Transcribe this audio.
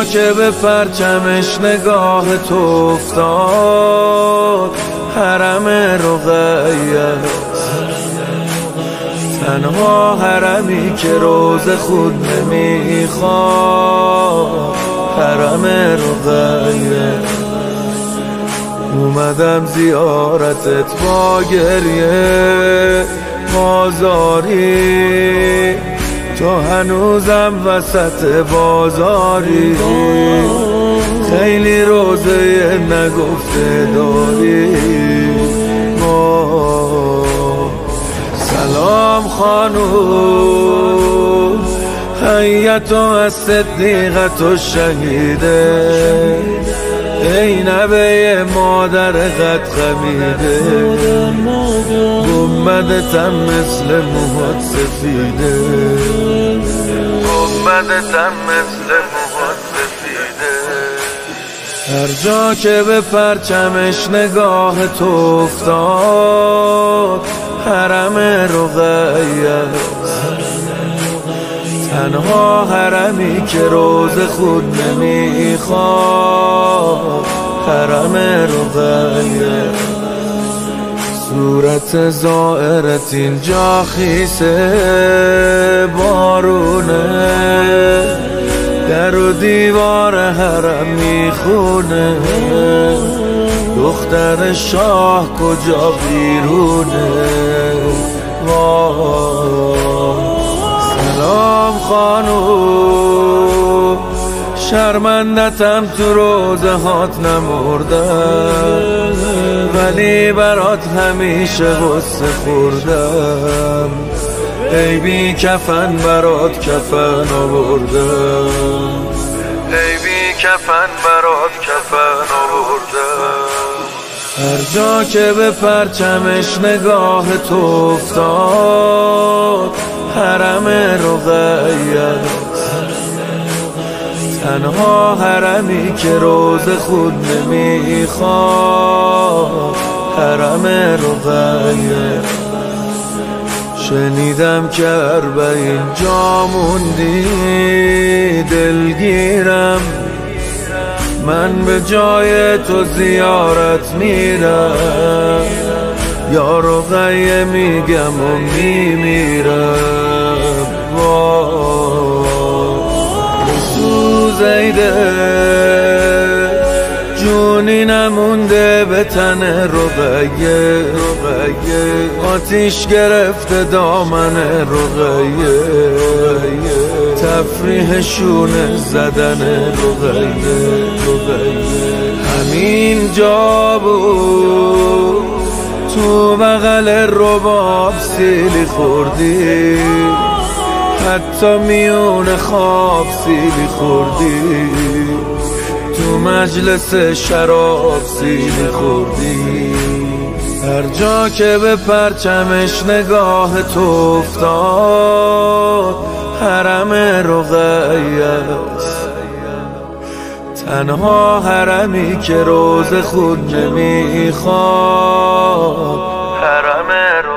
جا که به پرچمش نگاه تو افتاد حرم رقیه، تنها حرمی که روز خود نمیخواد حرم رقیه. اومدم زیارتت با گریه بازاری، تو هنوزم وسط بازاری، خیلی روزه نگفته داری. سلام خانوم، حیت و از صدیقت و شهیده، ای نبه مادر قد خمیده، گنبدتم مثل موهات سفیده، گنبدتم مثل موهات سفیده. هر جا که به پرچمش نگاه تو افتاد حرم رقیه، تنها حرمی که روز خود نمیخواد حرم رقیه. صورت زائرت اینجا خیسه بارونه، در و دیوار حرم میخونه، دختر شاه کجا بیرونه. سلام خانوم، شرمندتم تو روزه هات نمردم، ولی برات همیشه غصه خوردم، ای بی کفن برات کفن آوردم، ای بی کفن برات کفن آوردم. هر جا که به پرچمش نگاه تو افتاد حرم رقیه، تنها حرمی که روز خود نمیخواد حرم رقیه. شنیدم که 40 جا موندی دلگیرم، من به جای تو زیارت میرم، یا رقیه میگم و میمیرم. سوزیده جونی نمونده به تن رقیه، آتیش گرفته دامن رقیه، تفریح شونه زدن رقیه. همین جا بود تو بغل رباب سیلی خوردی، حتی میون خواب سیلی خوردی، تو مجلس شراب سیلی خوردی. هر جا که به پرچمش نگاه تو افتاد حرم رقیه، تنها حرمی که روز خود نمیخواد حرم رقیه.